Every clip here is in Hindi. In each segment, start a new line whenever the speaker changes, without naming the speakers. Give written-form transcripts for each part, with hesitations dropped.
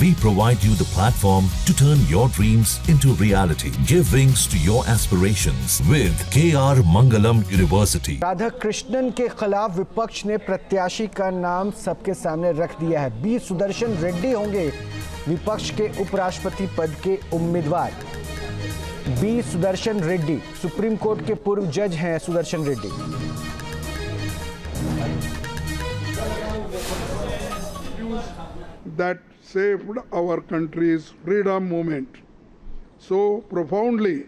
We provide you the platform to turn your dreams into reality. Give wings to your aspirations with KR Mangalam University.
Radha Krishnan के खिलाफ विपक्ष ने प्रत्याशी का नाम सबके सामने रख दिया है। बी सुदर्शन रेड्डी होंगे विपक्ष के उपराष्ट्रपति पद के उम्मीदवार। B Sudarshan Reddy supreme court के पूर्व जज हैं। Sudarshan Reddy
that saved our country's freedom movement so profoundly,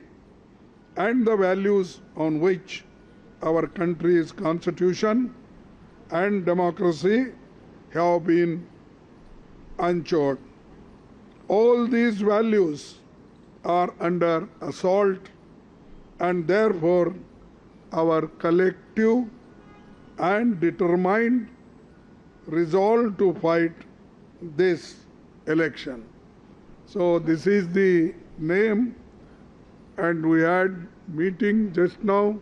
and the values on which our country's constitution and democracy have been anchored. All these values are under assault, and therefore our collective and determined resolve to fight this election. So this is the name, and we had meeting just now,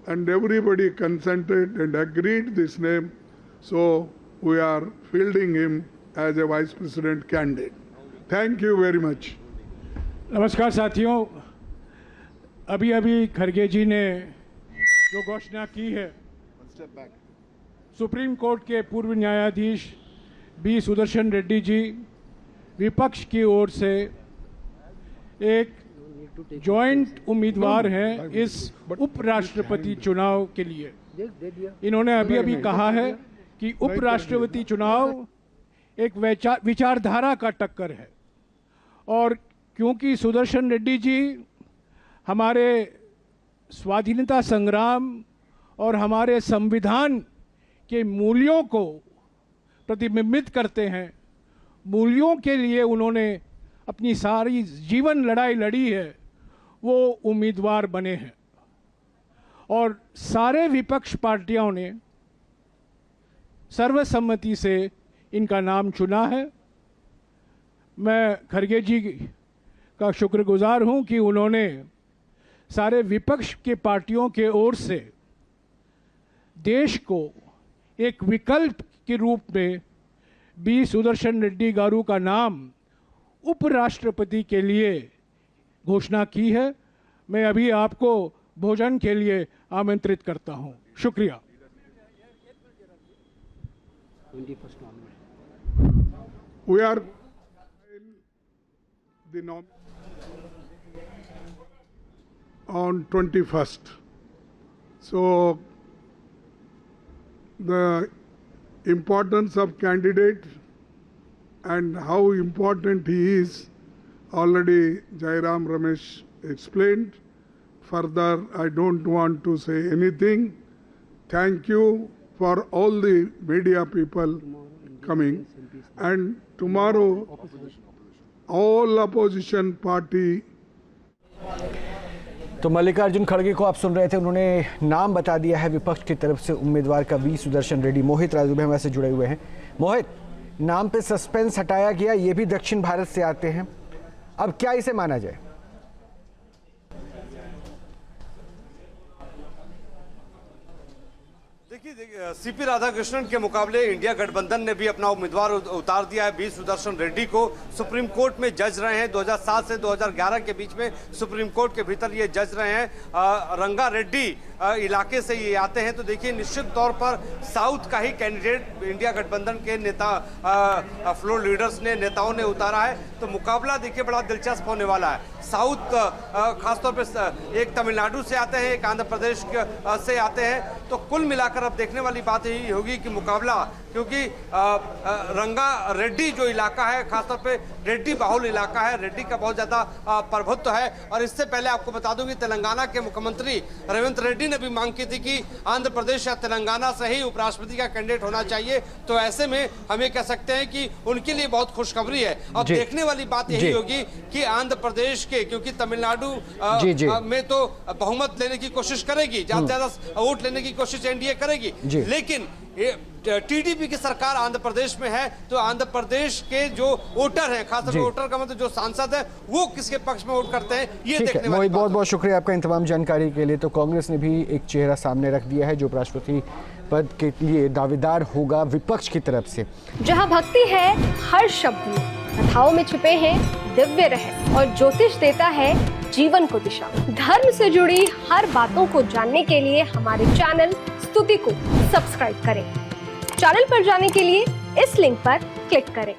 and everybody consented and agreed this name. So we are fielding him as a vice president candidate. Thank you very much.
नमस्कार साथियों, अभी अभी खड़गे जी ने जो घोषणा की है, सुप्रीम कोर्ट के पूर्व न्यायाधीश बी सुदर्शन रेड्डी जी विपक्ष की ओर से एक जॉइंट उम्मीदवार हैं इस उपराष्ट्रपति चुनाव के लिए। इन्होंने अभी अभी कहा है कि उपराष्ट्रपति चुनाव एक विचारधारा का टक्कर है, और क्योंकि सुदर्शन रेड्डी जी हमारे स्वाधीनता संग्राम और हमारे संविधान के मूल्यों को प्रतिबिंबित करते हैं, मूल्यों के लिए उन्होंने अपनी सारी जीवन लड़ाई लड़ी है, वो उम्मीदवार बने हैं। और सारे विपक्ष पार्टियों ने सर्वसम्मति से इनका नाम चुना है। मैं खड़गे जी का शुक्रगुजार हूं कि उन्होंने सारे विपक्ष के पार्टियों के ओर से देश को एक विकल्प के रूप में बी सुदर्शन रेड्डी गारू का नाम उपराष्ट्रपति के लिए घोषणा की है। मैं अभी आपको भोजन के लिए आमंत्रित करता हूं। शुक्रिया।
We are the on 21st. So the importance of candidate and how important he is already Jairam Ramesh explained. Further, I don't want to say anything. Thank you for all the media people coming, and tomorrow all opposition party.
तो मल्लिकार्जुन खड़गे को आप सुन रहे थे, उन्होंने नाम बता दिया है विपक्ष की तरफ से उम्मीदवार का वी सुदर्शन रेड्डी। मोहित राजू भी हमारे से जुड़े हुए हैं। मोहित, नाम पे सस्पेंस हटाया गया, ये भी दक्षिण भारत से आते हैं, अब क्या इसे माना जाए?
देखिए, सीपी राधाकृष्णन के मुकाबले इंडिया गठबंधन ने भी अपना उम्मीदवार उतार दिया है बी सुदर्शन रेड्डी को। सुप्रीम कोर्ट में जज रहे हैं, 2007 से 2011 के बीच में सुप्रीम कोर्ट के भीतर ये जज रहे हैं। रंगा रेड्डी इलाके से ये आते हैं। तो देखिए, निश्चित तौर पर साउथ का ही कैंडिडेट इंडिया गठबंधन के नेता फ्लोर लीडर्स ने, नेताओं ने उतारा है। तो मुकाबला देखिए बड़ा दिलचस्प होने वाला है। साउथ खासतौर पर एक तमिलनाडु से आते हैं, एक आंध्र प्रदेश से आते हैं। तो कुल मिलाकर अब देखने वाली बात यही होगी कि मुकाबला, क्योंकि रंगा रेड्डी जो इलाका है, खासतौर पे रेड्डी बाहुल इलाका है, रेड्डी का बहुत ज्यादा प्रभुत्व है। और इससे पहले आपको बता दूं कि तेलंगाना के मुख्यमंत्री रेवंत रेड्डी ने भी मांग की थी कि आंध्र प्रदेश या तेलंगाना से ही उपराष्ट्रपति का कैंडिडेट होना चाहिए। तो ऐसे में हम ये कह सकते हैं कि उनके लिए बहुत खुशखबरी है। अब देखने वाली बात यही होगी कि आंध्र प्रदेश के, क्योंकि तमिलनाडु में तो बहुमत लेने की कोशिश करेगी, ज्यादा से ज्यादा वोट लेने की कोशिश एनडीए करेगी, लेकिन टीडीपी की सरकार आंध्र प्रदेश में है। तो आंध्र प्रदेश के जो वोटर हैं, खासतौर वोटर का मतलब जो सांसद है, वो किसके पक्ष में वोट करते हैं, ये देखने वाली बात।
बहुत बहुत शुक्रिया आपका इन तमाम जानकारी के लिए। तो कांग्रेस ने भी एक चेहरा सामने रख दिया है जो उपराष्ट्रपति पद के लिए दावेदार होगा विपक्ष की तरफ से।
जहां भक्ति है हर शब्द में, कथाओं में छिपे हैं दिव्य रहस्य और ज्योतिष देता है जीवन को दिशा। धर्म से जुड़ी हर बातों को जानने के लिए हमारे चैनल स्तुति को सब्सक्राइब करें। चैनल पर जाने के लिए इस लिंक पर क्लिक करें।